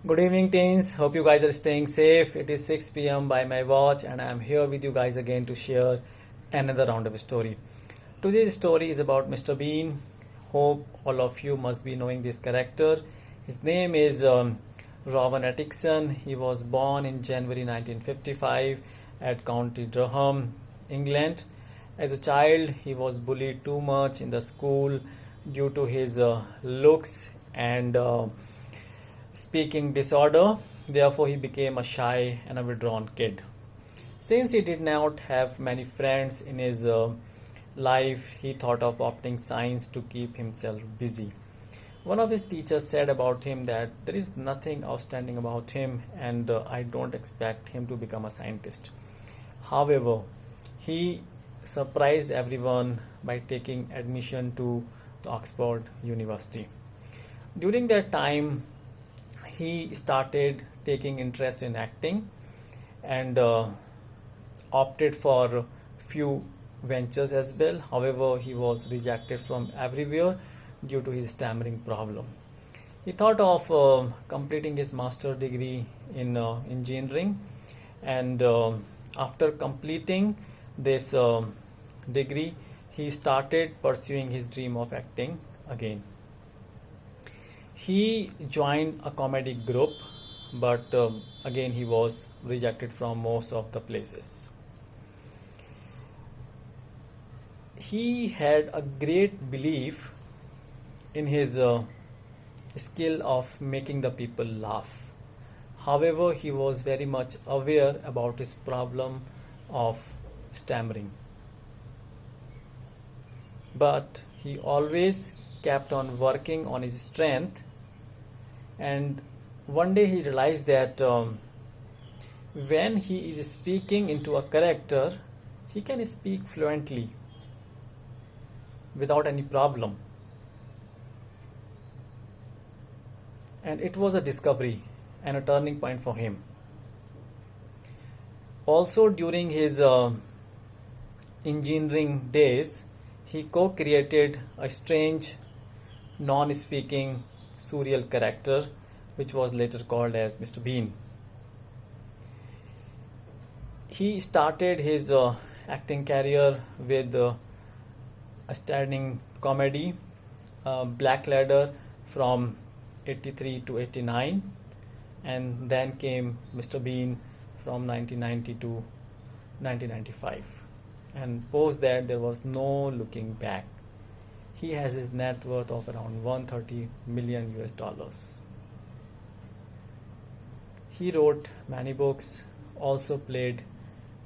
Good evening, teens. Hope you guys are staying safe. It is 6 p.m. by my watch, and I am here with you guys again to share another round of a story. Today's story is about Mr. Bean. Hope all of you must be knowing this character. His name is Rowan Atkinson. He was born in January 1955 at County Durham, England. As a child, he was bullied too much in the school due to his looks and speaking disorder. Therefore, he became a shy and a withdrawn kid. Since he did not have many friends in his life, he thought of opting science to keep himself busy. One of his teachers said about him that there is nothing outstanding about him, and I don't expect him to become a scientist. However, he surprised everyone by taking admission to the Oxford University. During that time, he started taking interest in acting and opted for few ventures as well. However, he was rejected from everywhere due to his stammering problem. He thought of completing his master's degree in engineering, and after completing this degree, he started pursuing his dream of acting again. He joined a comedy group, but again he was rejected from most of the places. He had a great belief in his skill of making the people laugh. However, he was very much aware about his problem of stammering. But he always kept on working on his strength, and one day he realized that when he is speaking into a character, he can speak fluently without any problem. And it was a discovery and a turning point for him. Also, during his engineering days, he co-created a strange, non-speaking, surreal character, which was later called as Mr. Bean. He started his acting career with a stunning comedy, Black Ladder, from 83 to 89, and then came Mr. Bean from 1990 to 1995. And post that, there was no looking back. He has his net worth of around 130 million US dollars. He wrote many books, also played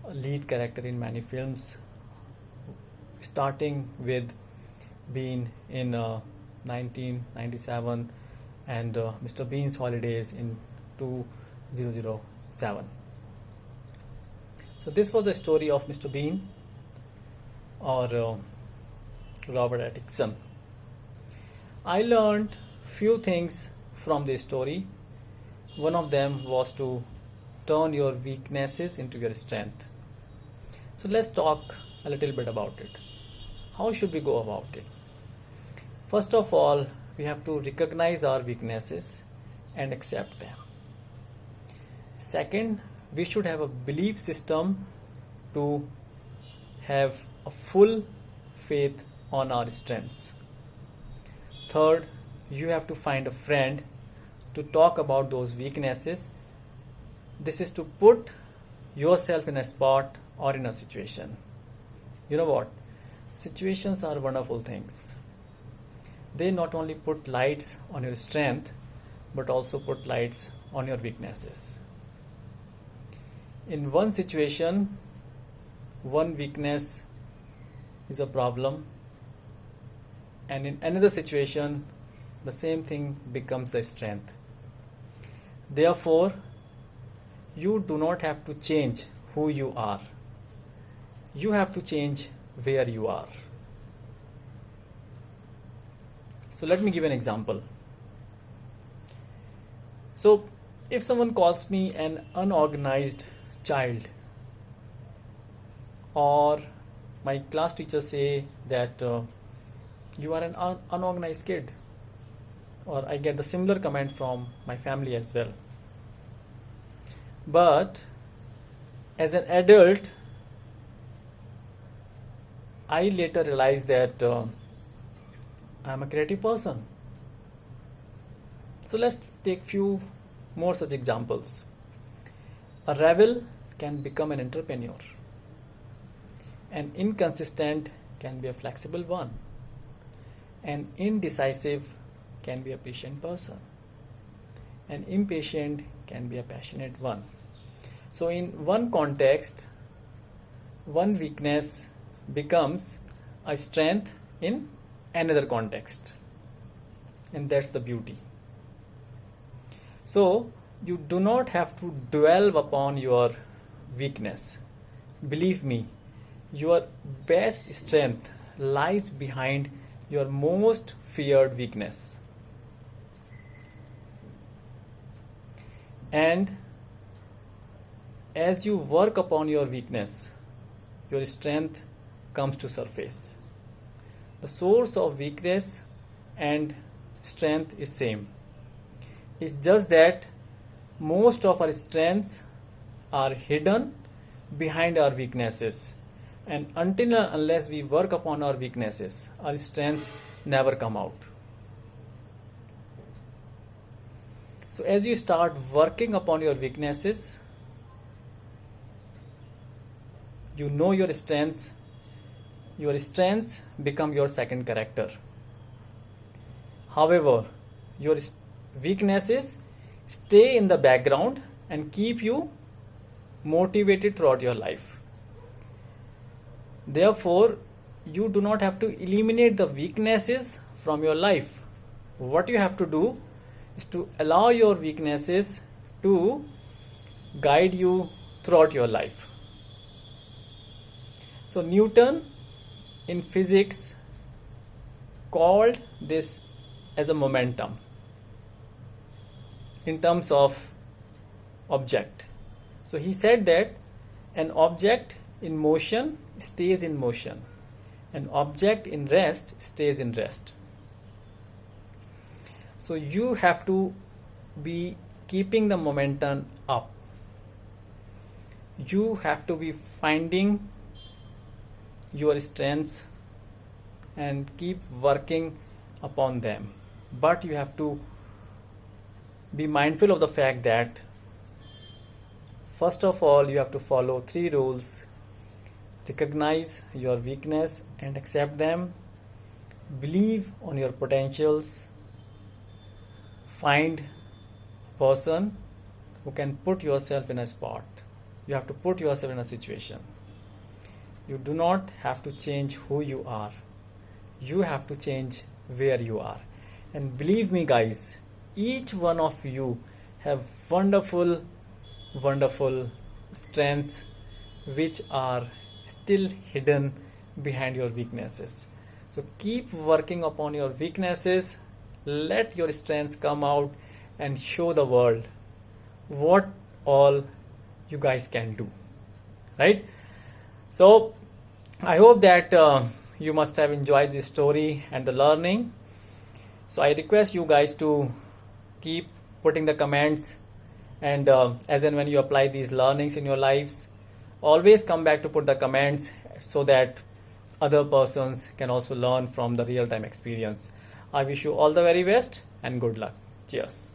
a lead character in many films, starting with Bean in 1997 and Mr. Bean's Holidays in 2007. So this was the story of Mr. Bean, or Robert Atkinson. I learned few things from this story. One of them was to turn your weaknesses into your strength. So let's talk a little bit about it. How should we go about it? First of all, we have to recognize our weaknesses and accept them. Second, we should have a belief system to have a full faith on our strengths. Third, you have to find a friend to talk about those weaknesses. This is to put yourself in a spot or in a situation. You know what? Situations are wonderful things. They not only put lights on your strength, but also put lights on your weaknesses. In one situation, one weakness is a problem, and in another situation, the same thing becomes a strength. Therefore, you do not have to change who you are. You have to change where you are. So let me give an example. So if someone calls me an unorganized child, or my class teacher say that you are an unorganized kid, or I get the similar comment from my family as well. But as an adult, I later realized that I'm a creative person. So let's take few more such examples. A rebel can become an entrepreneur. An inconsistent can be a flexible one. An indecisive can be a patient person. An impatient can be a passionate one. So in one context, one weakness becomes a strength in another context. And that's the beauty. So you do not have to dwell upon your weakness. Believe me, your best strength lies behind your most feared weakness. And as you work upon your weakness, your strength comes to surface. The source of weakness and strength is same. It's just that most of our strengths are hidden behind our weaknesses. And until and unless we work upon our weaknesses, our strengths never come out. So as you start working upon your weaknesses, you know your strengths become your second character. However, your weaknesses stay in the background and keep you motivated throughout your life. Therefore, you do not have to eliminate the weaknesses from your life. What you have to do is to allow your weaknesses to guide you throughout your life. So Newton in physics called this as a momentum in terms of object. So he said that an object in motion stays in motion. An object in rest stays in rest. So you have to be keeping the momentum up. You have to be finding your strengths and keep working upon them. But you have to be mindful of the fact that first of all, you have to follow 3 rules. Recognize your weakness and accept them. Believe on your potentials. Find a person who can put yourself in a spot. You have to put yourself in a situation. You do not have to change who you are. You have to change where you are. And believe me guys, each one of you have wonderful strengths which are still hidden behind your weaknesses. So keep working upon your weaknesses. Let your strengths come out and show the world what all you guys can do. Right? So I hope that you must have enjoyed this story and the learning. So I request you guys to keep putting the comments, and as and when you apply these learnings in your lives, always come back to put the comments so that other persons can also learn from the real-time experience. I wish you all the very best and good luck. Cheers.